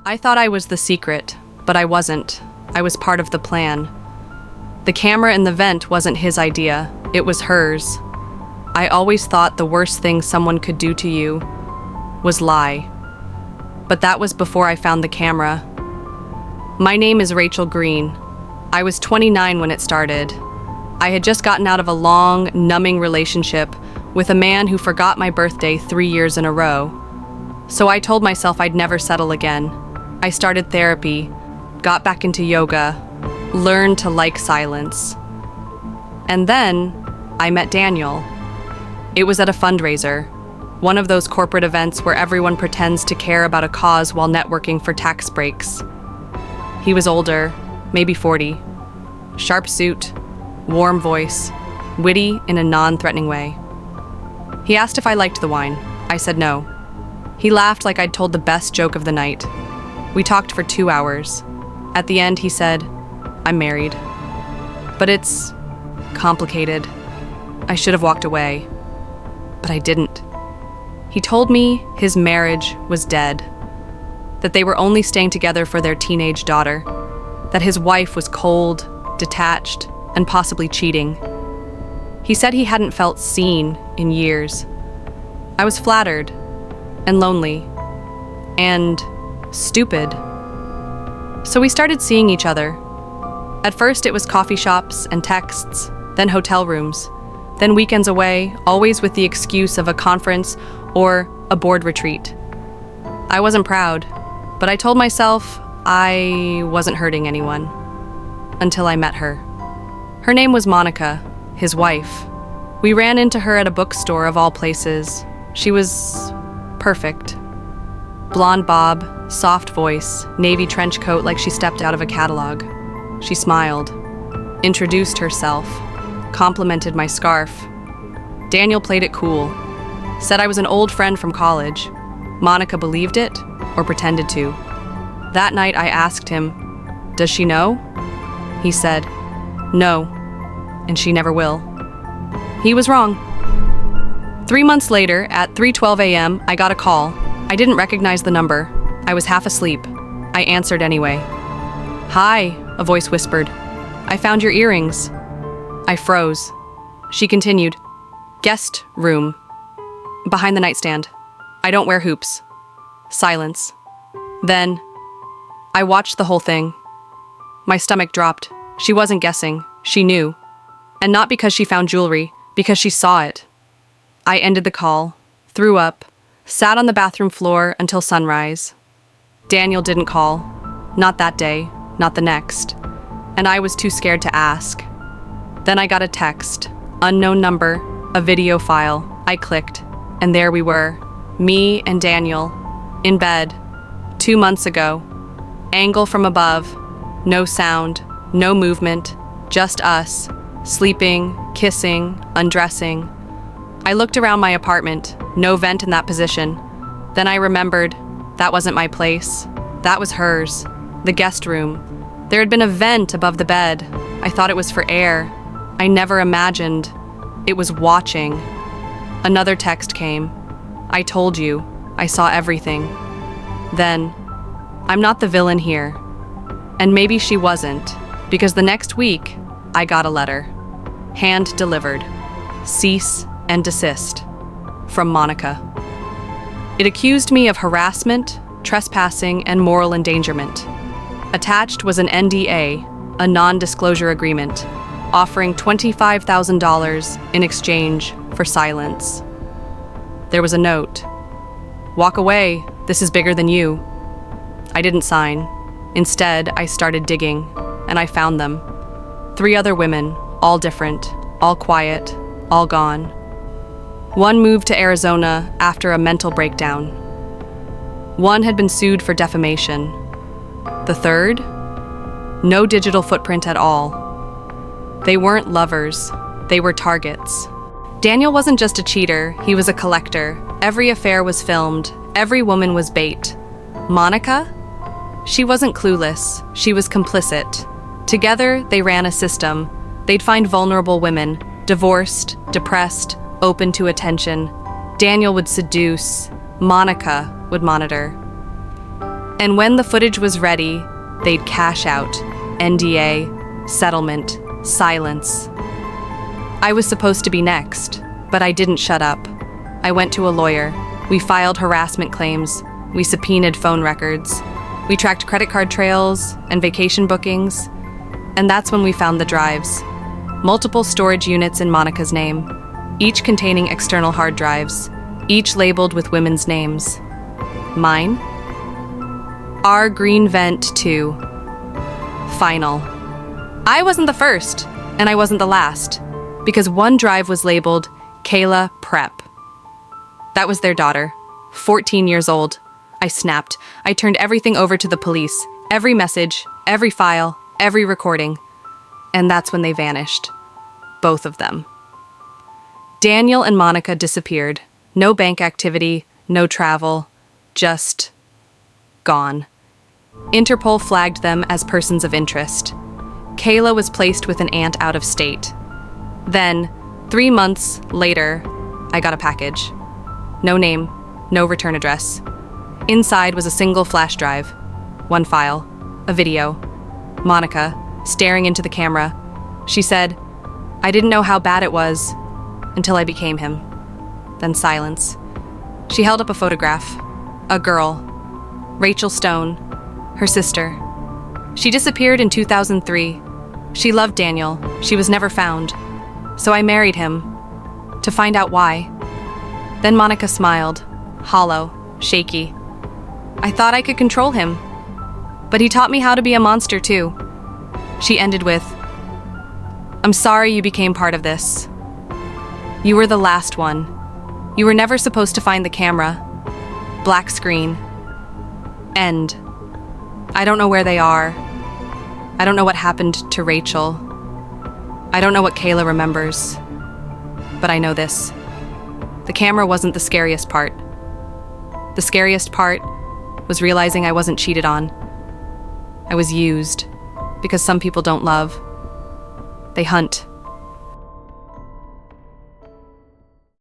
I thought I was the secret, but I wasn't. I was part of the plan. The camera in the vent wasn't his idea, it was hers. I always thought the worst thing someone could do to you was lie. But that was before I found the camera. My name is Rachel Green. I was 29 when it started. I had just gotten out of a long, numbing relationship with a man who forgot my birthday 3 years in a row. So I told myself I'd never settle again. I started therapy, got back into yoga, learned to like silence. And then I met Daniel. It was at a fundraiser, one of those corporate events where everyone pretends to care about a cause while networking for tax breaks. He was older, maybe 40. Sharp suit, warm voice, witty in a non-threatening way. He asked if I liked the wine. I said no. He laughed like I'd told the best joke of the night. We talked for 2 hours. At the end, he said, "I'm married. But it's complicated. I should have walked away. But I didn't." He told me his marriage was dead, that they were only staying together for their teenage daughter, that his wife was cold, detached, and possibly cheating. He said he hadn't felt seen in years. I was flattered, and lonely, and stupid. So we started seeing each other. At first it was coffee shops and texts, then hotel rooms, then weekends away, always with the excuse of a conference or a board retreat. I wasn't proud, but I told myself I wasn't hurting anyone until I met her. Her name was Monica, his wife. We ran into her at a bookstore of all places. She was perfect. Blonde bob, soft voice, navy trench coat like she stepped out of a catalog. She smiled, introduced herself, complimented my scarf. Daniel played it cool, said I was an old friend from college. Monica believed it, or pretended to. That night I asked him, "Does she know?" He said, "No, and she never will." He was wrong. 3 months later, at 3:12 a.m., I got a call. I didn't recognize the number. I was half asleep. I answered anyway. "Hi," a voice whispered. "I found your earrings." I froze. She continued, "Guest room. Behind the nightstand. I don't wear hoops." Silence. Then, I watched the whole thing. My stomach dropped. She wasn't guessing. She knew. And not because she found jewelry, because she saw it. I ended the call, threw up, sat on the bathroom floor until sunrise. Daniel didn't call. Not that day, not the next. And I was too scared to ask. Then I got a text, unknown number, a video file. I clicked, and there we were, me and Daniel, in bed, 2 months ago. Angle from above, no sound, no movement, just us, sleeping, kissing, undressing. I looked around my apartment, no vent in that position. Then I remembered, that wasn't my place. That was hers, the guest room. There had been a vent above the bed. I thought it was for air. I never imagined it was watching. Another text came. "I told you, I saw everything." Then, I'm not the villain here. And maybe she wasn't, because the next week, I got a letter. Hand delivered. Cease and desist. From Monica. It accused me of harassment, trespassing, and moral endangerment. Attached was an NDA, a non-disclosure agreement, offering $25,000 in exchange for silence. There was a note. "Walk away, this is bigger than you." I didn't sign. Instead, I started digging, and I found them. 3 other women, all different, all quiet, all gone. One moved to Arizona after a mental breakdown. One had been sued for defamation. The third? No digital footprint at all. They weren't lovers, they were targets. Daniel wasn't just a cheater, he was a collector. Every affair was filmed, every woman was bait. Monica? She wasn't clueless, she was complicit. Together, they ran a system. They'd find vulnerable women, divorced, depressed, open to attention. Daniel would seduce, Monica would monitor. And when the footage was ready, they'd cash out. NDA, settlement, silence. I was supposed to be next, but I didn't shut up. I went to a lawyer. We filed harassment claims. We subpoenaed phone records. We tracked credit card trails and vacation bookings. And that's when we found the drives. Multiple storage units in Monica's name, each containing external hard drives, each labeled with women's names. Mine? R. Green Vent 2. Final. I wasn't the first, and I wasn't the last, because one drive was labeled Kayla Prep. That was their daughter, 14 years old. I snapped. I turned everything over to the police. Every message, every file, every recording. And that's when they vanished. Both of them. Daniel and Monica disappeared. No bank activity, no travel, just gone. Interpol flagged them as persons of interest. Kayla was placed with an aunt out of state. Then, 3 months later, I got a package. No name, no return address. Inside was a single flash drive, one file, a video. Monica, staring into the camera. She said, "I didn't know how bad it was until I became him." Then silence. She held up a photograph. A girl. Rachel Stone, her sister. She disappeared in 2003. She loved Daniel. She was never found. So I married him, to find out why. Then Monica smiled, hollow, shaky. I thought I could control him, but he taught me how to be a monster too. She ended with, "I'm sorry you became part of this. You were the last one. You were never supposed to find the camera." Black screen. End. I don't know where they are. I don't know what happened to Rachel. I don't know what Kayla remembers. But I know this. The camera wasn't the scariest part. The scariest part was realizing I wasn't cheated on. I was used, because some people don't love. They hunt.